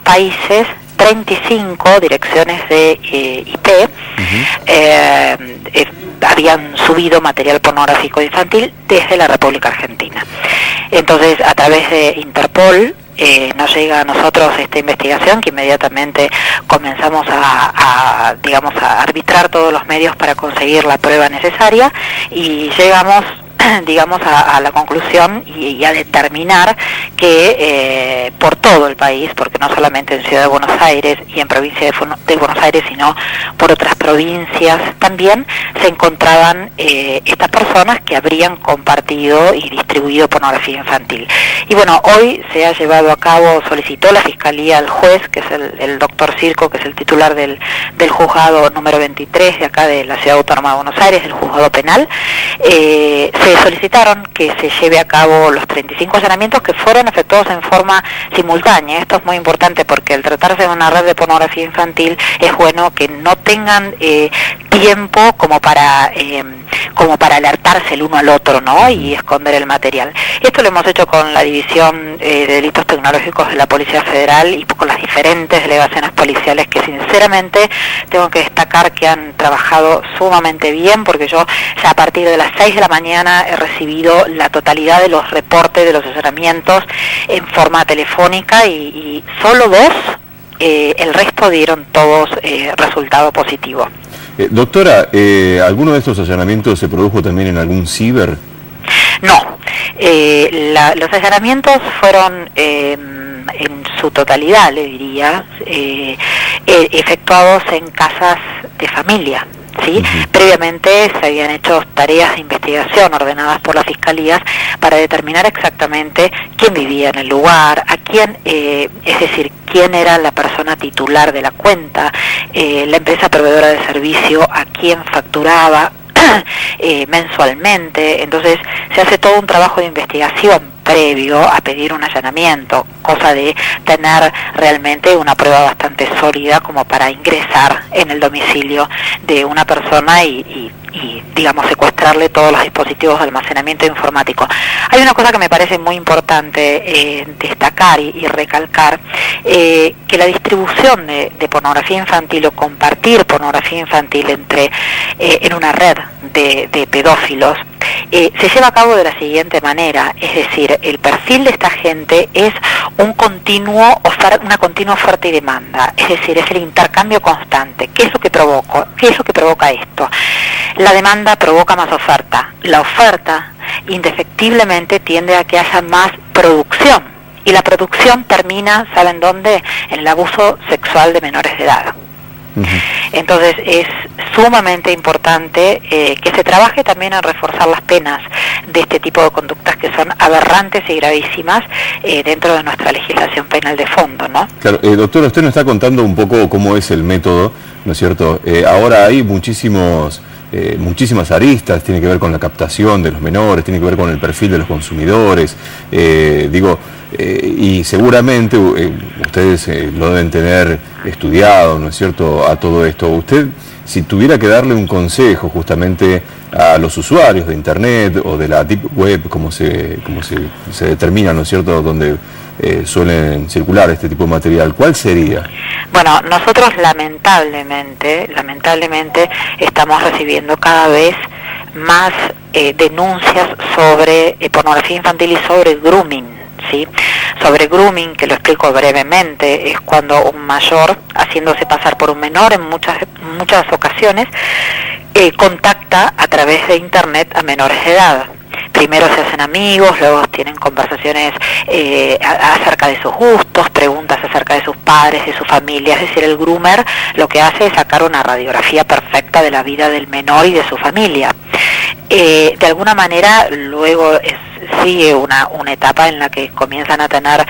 países 35 direcciones de IP habían subido material pornográfico infantil desde la República Argentina. Entonces, a través de Interpol nos llega a nosotros esta investigación, que inmediatamente comenzamos a arbitrar todos los medios para conseguir la prueba necesaria, y llegamos a la conclusión y a determinar que por todo el país, porque no solamente en Ciudad de Buenos Aires y en provincia de Buenos Aires, sino por otras provincias también, se encontraban estas personas que habrían compartido y distribuido pornografía infantil. Y bueno, hoy se ha llevado a cabo, solicitó la Fiscalía al juez, que es el doctor Circo, que es el titular del juzgado número 23 de acá de la Ciudad Autónoma de Buenos Aires, del juzgado penal. Se solicitaron que se lleve a cabo los 35 allanamientos, que fueron efectuados en forma simultánea. Esto es muy importante porque al tratarse de una red de pornografía infantil es bueno que no tengan tiempo como para alertarse el uno al otro, ¿no? Y esconder el material. Esto lo hemos hecho con la División de Delitos Tecnológicos de la Policía Federal y con las diferentes delegaciones policiales, que sinceramente tengo que destacar que han trabajado sumamente bien, porque yo ya a partir de las 6 de la mañana he recibido la totalidad de los reportes de los allanamientos en forma telefónica, y solo 2, el resto dieron todos resultado positivo. Doctora, ¿alguno de estos allanamientos se produjo también en algún ciber? No, los allanamientos fueron en su totalidad, le diría, efectuados en casas de familia. ¿Sí? Previamente se habían hecho tareas de investigación ordenadas por las fiscalías para determinar exactamente quién vivía en el lugar, a quién, es decir, quién era la persona titular de la cuenta, la empresa proveedora de servicio, a quién facturaba mensualmente. Entonces se hace todo un trabajo de investigación previo a pedir un allanamiento, cosa de tener realmente una prueba bastante sólida como para ingresar en el domicilio de una persona y digamos, secuestrarle todos los dispositivos de almacenamiento informático. Hay una cosa que me parece muy importante destacar y recalcar, que la distribución de pornografía infantil o compartir pornografía infantil en una red de pedófilos se lleva a cabo de la siguiente manera, es decir, el perfil de esta gente es una continua oferta y demanda, es decir, es el intercambio constante. ¿Qué es lo que provoca esto? La demanda provoca más oferta, la oferta indefectiblemente tiende a que haya más producción, y la producción termina, ¿saben dónde? En el abuso sexual de menores de edad. Entonces es sumamente importante que se trabaje también en reforzar las penas de este tipo de conductas que son aberrantes y gravísimas dentro de nuestra legislación penal de fondo, ¿no? Claro, doctora, usted nos está contando un poco cómo es el método, ¿no es cierto? Ahora hay muchísimas aristas, tiene que ver con la captación de los menores, tiene que ver con el perfil de los consumidores, y seguramente ustedes lo deben tener estudiado, ¿no es cierto?, a todo esto. Usted, si tuviera que darle un consejo justamente a los usuarios de Internet o de la Deep Web, como se determina, ¿no es cierto?, donde suelen circular este tipo de material, ¿cuál sería? Bueno, nosotros lamentablemente estamos recibiendo cada vez más denuncias sobre pornografía infantil y sobre grooming. ¿Sí? Sobre grooming, que lo explico brevemente, es cuando un mayor, haciéndose pasar por un menor en muchas ocasiones, contacta a través de Internet a menores de edad. Primero se hacen amigos, luego tienen conversaciones acerca de sus gustos, preguntas acerca de sus padres, de su familia. Es decir, el groomer lo que hace es sacar una radiografía perfecta de la vida del menor y de su familia. De alguna manera luego sigue una etapa en la que comienzan a tener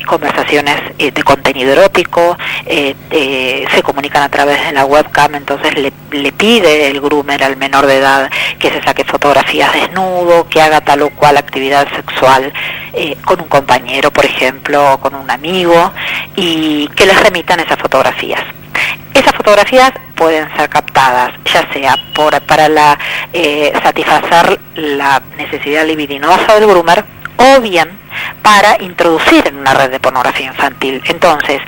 conversaciones de contenido erótico, se comunican a través de la webcam. Entonces le pide el groomer al menor de edad que se saque fotografías desnudo, que haga tal o cual actividad sexual con un compañero, por ejemplo, o con un amigo, y que les remitan esas fotografías. Esas fotografías pueden ser captadas, ya sea para satisfacer la necesidad libidinosa del groomer, o bien para introducir en una red de pornografía infantil. Entonces,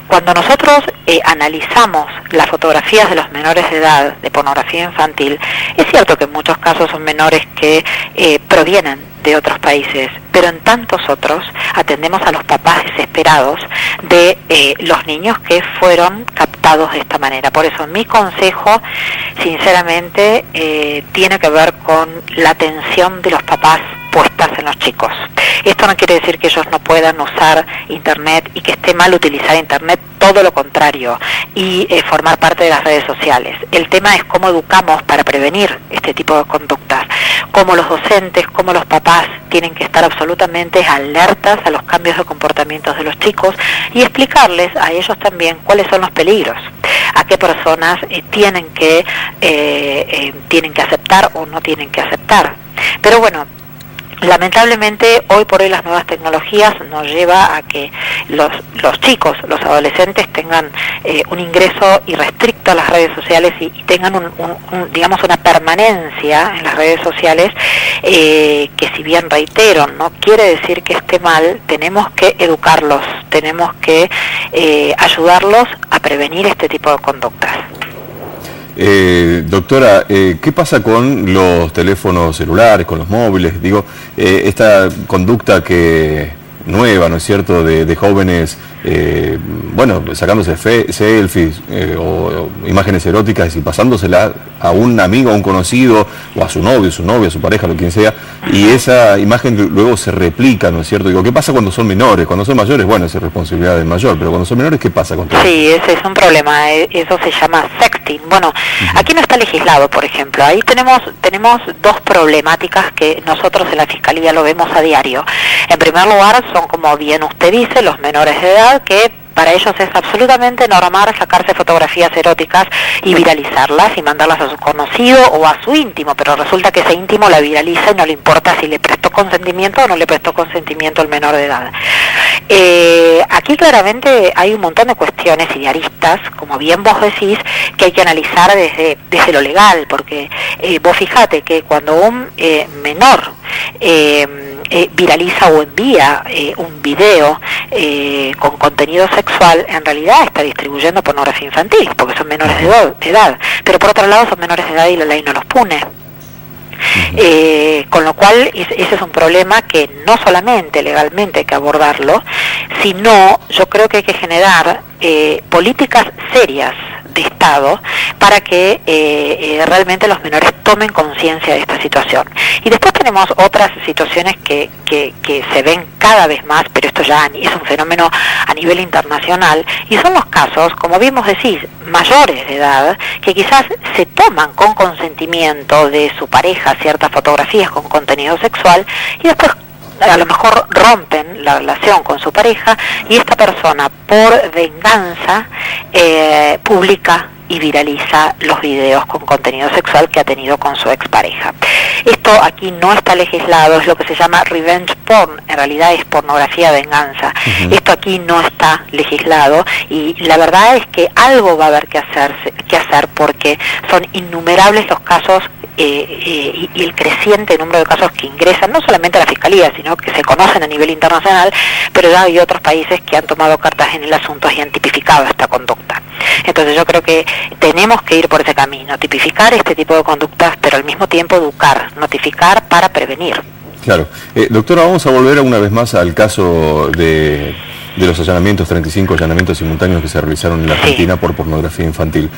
cuando nosotros analizamos las fotografías de los menores de edad de pornografía infantil, es cierto que en muchos casos son menores que provienen de otros países, pero en tantos otros atendemos a los papás desesperados de los niños que fueron captados de esta manera. Por eso mi consejo, sinceramente, tiene que ver con la atención de los papás puestas en los chicos. Esto no quiere decir que ellos no puedan usar Internet y que esté mal utilizar Internet, todo lo contrario, y formar parte de las redes sociales. El tema es cómo educamos para prevenir este tipo de conductas, cómo los docentes, cómo los papás tienen que estar absolutamente alertas a los cambios de comportamientos de los chicos y explicarles a ellos también cuáles son los peligros, a qué personas tienen que aceptar o no tienen que aceptar. Pero bueno, lamentablemente hoy por hoy las nuevas tecnologías nos lleva a que los chicos, los adolescentes tengan un ingreso irrestricto a las redes sociales y tengan digamos una permanencia en las redes sociales que, si bien reitero, no quiere decir que esté mal, tenemos que educarlos, tenemos que ayudarlos a prevenir este tipo de conductas. Doctora, ¿qué pasa con los teléfonos celulares, con los móviles? Digo, esta conducta nueva, ¿no es cierto?, de jóvenes, bueno, sacándose selfies o imágenes eróticas y pasándosela a un amigo, a un conocido, o a su novio, su novia, su pareja, lo quien sea, y esa imagen luego se replica, ¿no es cierto? Digo, ¿qué pasa cuando son menores? Cuando son mayores, bueno, es responsabilidad del mayor, pero cuando son menores, ¿qué pasa con todo? Sí, ese es un problema, eso se llama sexting. Bueno, aquí no está legislado, por ejemplo, ahí tenemos dos problemáticas que nosotros en la Fiscalía lo vemos a diario. En primer lugar, son, como bien usted dice, los menores de edad, que para ellos es absolutamente normal sacarse fotografías eróticas y viralizarlas y mandarlas a su conocido o a su íntimo, pero resulta que ese íntimo la viraliza y no le importa si le prestó consentimiento o no le prestó consentimiento al menor de edad. Aquí claramente hay un montón de cuestiones y de aristas, como bien vos decís, que hay que analizar desde lo legal, porque vos fijate que cuando un menor viraliza o envía un video con contenido sexual, en realidad está distribuyendo pornografía infantil, porque son menores de edad, pero por otro lado son menores de edad y la ley no los pune. Con lo cual ese es un problema que no solamente legalmente hay que abordarlo, sino yo creo que hay que generar políticas serias de Estado para que realmente los menores tomen conciencia de esta situación. Y después tenemos otras situaciones que se ven cada vez más, pero esto ya es un fenómeno a nivel internacional, y son los casos, como bien vos decís, mayores de edad, que quizás se toman con consentimiento de su pareja ciertas fotografías con contenido sexual y después a lo mejor rompen la relación con su pareja y esta persona, por venganza, publica y viraliza los videos con contenido sexual que ha tenido con su expareja. Esto aquí no está legislado, es lo que se llama revenge porn, en realidad es pornografía venganza. Esto aquí no está legislado y la verdad es que algo va a haber que hacer porque son innumerables los casos y el creciente número de casos que ingresan, no solamente a la Fiscalía, sino que se conocen a nivel internacional, pero ya hay otros países que han tomado cartas en el asunto y han tipificado esta conducta. Entonces yo creo que tenemos que ir por ese camino, tipificar este tipo de conductas, pero al mismo tiempo educar, notificar para prevenir. Claro. Doctora, vamos a volver una vez más al caso de los allanamientos, 35 allanamientos simultáneos que se realizaron en la Argentina por pornografía infantil.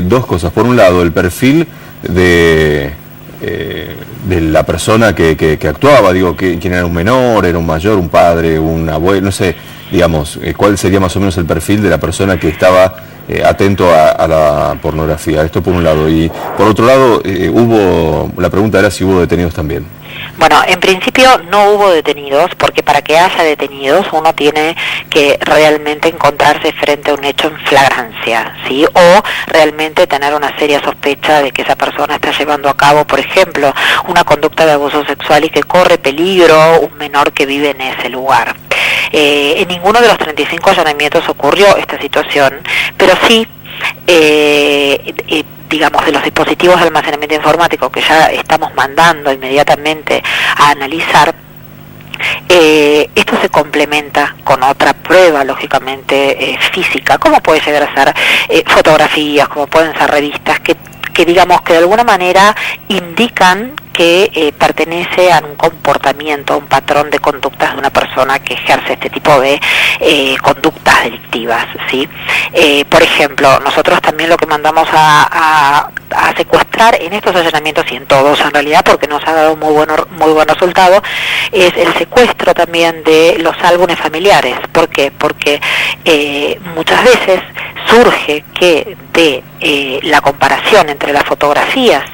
Dos cosas. Por un lado, el perfil de la persona que actuaba, digo, quién era un menor, era un mayor, un padre, un abuelo, no sé, digamos, cuál sería más o menos el perfil de la persona que estaba atento a la pornografía. Esto por un lado. Y por otro lado, la pregunta era si hubo detenidos también. Bueno, en principio no hubo detenidos, porque para que haya detenidos uno tiene que realmente encontrarse frente a un hecho en flagrancia, ¿sí? O realmente tener una seria sospecha de que esa persona está llevando a cabo, por ejemplo, una conducta de abuso sexual y que corre peligro un menor que vive en ese lugar. En ninguno de los 35 allanamientos ocurrió esta situación, pero sí, digamos, de los dispositivos de almacenamiento informático que ya estamos mandando inmediatamente a analizar, Esto se complementa con otra prueba, lógicamente, física, como puede llegar a ser fotografías, como pueden ser revistas, que digamos que de alguna manera indican que pertenece a un comportamiento, a un patrón de conductas de una persona que ejerce este tipo de conductas delictivas, ¿sí? Por ejemplo, nosotros también lo que mandamos a secuestrar en estos allanamientos y en todos en realidad, porque nos ha dado muy buen resultado, es el secuestro también de los álbumes familiares. ¿Por qué? Porque muchas veces surge que de la comparación entre las fotografías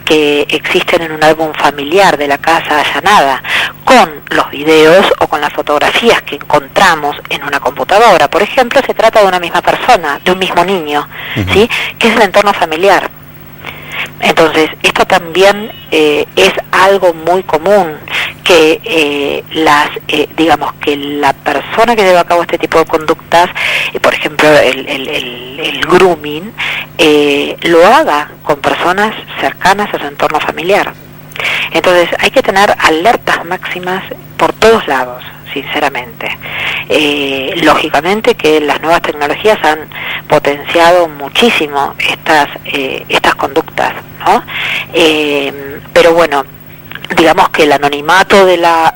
que existen en un álbum familiar de la casa allanada con los videos o con las fotografías que encontramos en una computadora, por ejemplo, se trata de una misma persona, de un mismo niño, ¿sí? Que es el entorno familiar. Entonces, esto también es algo muy común, que digamos que la persona que lleva a cabo este tipo de conductas, por ejemplo el grooming, lo haga con personas cercanas a su entorno familiar. Entonces hay que tener alertas máximas por todos lados, sinceramente. Lógicamente que las nuevas tecnologías han potenciado muchísimo estas conductas, ¿no? Pero bueno, digamos que el anonimato de las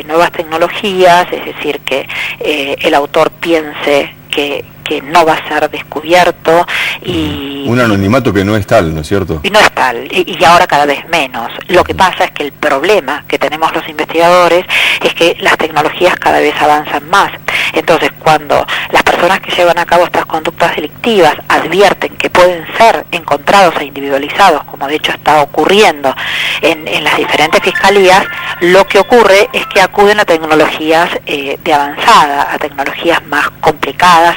nuevas tecnologías, es decir, que el autor piense que no va a ser descubierto, y un anonimato que no es tal, ¿no es cierto? Y no es tal, y ahora cada vez menos. Lo que pasa es que el problema que tenemos los investigadores es que las tecnologías cada vez avanzan más. Entonces, cuando las personas que llevan a cabo estas conductas delictivas advierten que pueden ser encontrados e individualizados, como de hecho está ocurriendo en las diferentes fiscalías, lo que ocurre es que acuden a tecnologías de avanzada, a tecnologías más complicadas,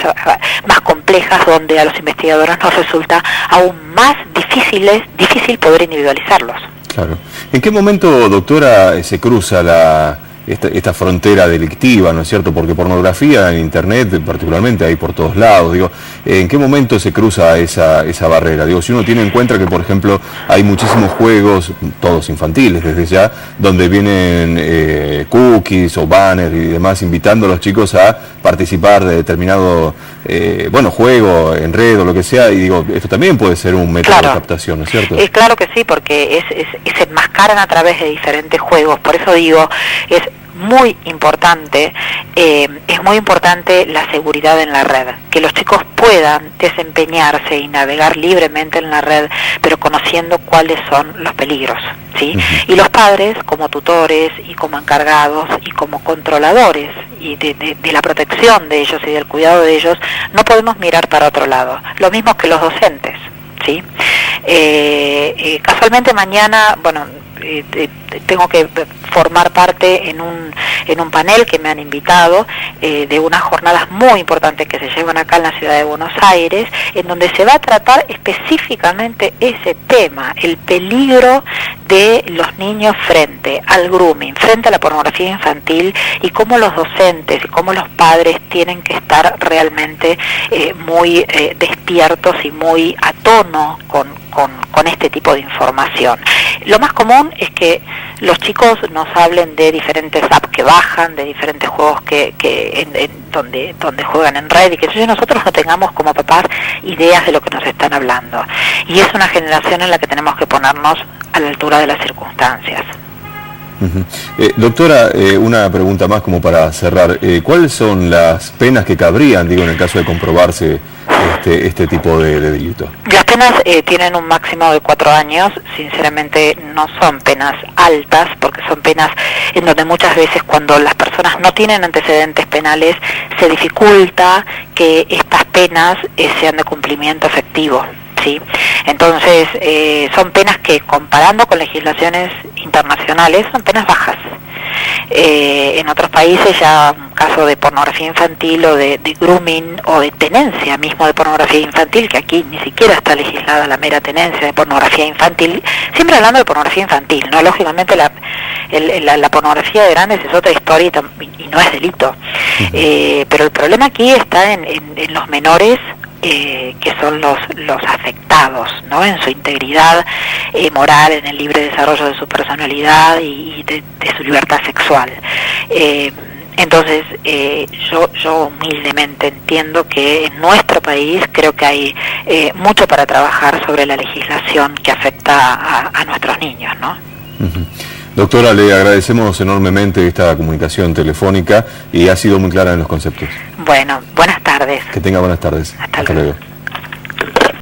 más complejas, donde a los investigadores nos resulta aún más difícil poder individualizarlos. Claro. ¿En qué momento, doctora, se cruza esta frontera delictiva, ¿no es cierto? Porque pornografía en Internet particularmente hay por todos lados. Digo, ¿en qué momento se cruza esa barrera? Digo, si uno tiene en cuenta que, por ejemplo, hay muchísimos juegos, todos infantiles desde ya, donde vienen cookies o banners y demás, invitando a los chicos a participar de determinado juego, enredo, lo que sea, y digo, esto también puede ser un método de captación, ¿no es cierto? Claro que sí, porque se enmascaran a través de diferentes juegos. Por eso digo, es muy importante la seguridad en la red, que los chicos puedan desempeñarse y navegar libremente en la red, pero conociendo cuáles son los peligros, ¿sí? Y los padres, como tutores y como encargados y como controladores y de la protección de ellos y del cuidado de ellos, no podemos mirar para otro lado. Lo mismo que los docentes, ¿sí? Casualmente mañana, tengo que formar parte en un panel que me han invitado de unas jornadas muy importantes que se llevan acá en la ciudad de Buenos Aires, en donde se va a tratar específicamente ese tema, el peligro de los niños frente al grooming, frente a la pornografía infantil, y cómo los docentes y cómo los padres tienen que estar realmente muy despiertos y muy a tono con este tipo de información. Lo más común es que los chicos nos hablen de diferentes apps que bajan, de diferentes juegos donde juegan en red, y que nosotros no tengamos como papás ideas de lo que nos están hablando. Y es una generación en la que tenemos que ponernos a la altura de las circunstancias. Doctora, una pregunta más como para cerrar. ¿Cuáles son las penas que cabrían, en el caso de comprobarse este tipo de delito? Las penas tienen un máximo de 4 años. Sinceramente no son penas altas, porque son penas en donde muchas veces, cuando las personas no tienen antecedentes penales, se dificulta que estas penas sean de cumplimiento efectivo, ¿sí? Entonces son penas que, comparando con legislaciones internacionales, son penas bajas. En otros países, ya un caso de pornografía infantil o de grooming o de tenencia mismo de pornografía infantil, que aquí ni siquiera está legislada la mera tenencia de pornografía infantil, siempre hablando de pornografía infantil, ¿no? Lógicamente la pornografía de grandes es otra historia y no es delito. Pero el problema aquí está en los menores que son los afectados, ¿no? En su integridad moral, en el libre desarrollo de su personalidad y de su libertad sexual. Entonces, yo humildemente entiendo que en nuestro país creo que hay mucho para trabajar sobre la legislación que afecta a nuestros niños, ¿no? Uh-huh. Doctora, le agradecemos enormemente esta comunicación telefónica y ha sido muy clara en los conceptos. Bueno, buenas tardes. Que tenga buenas tardes. Hasta luego.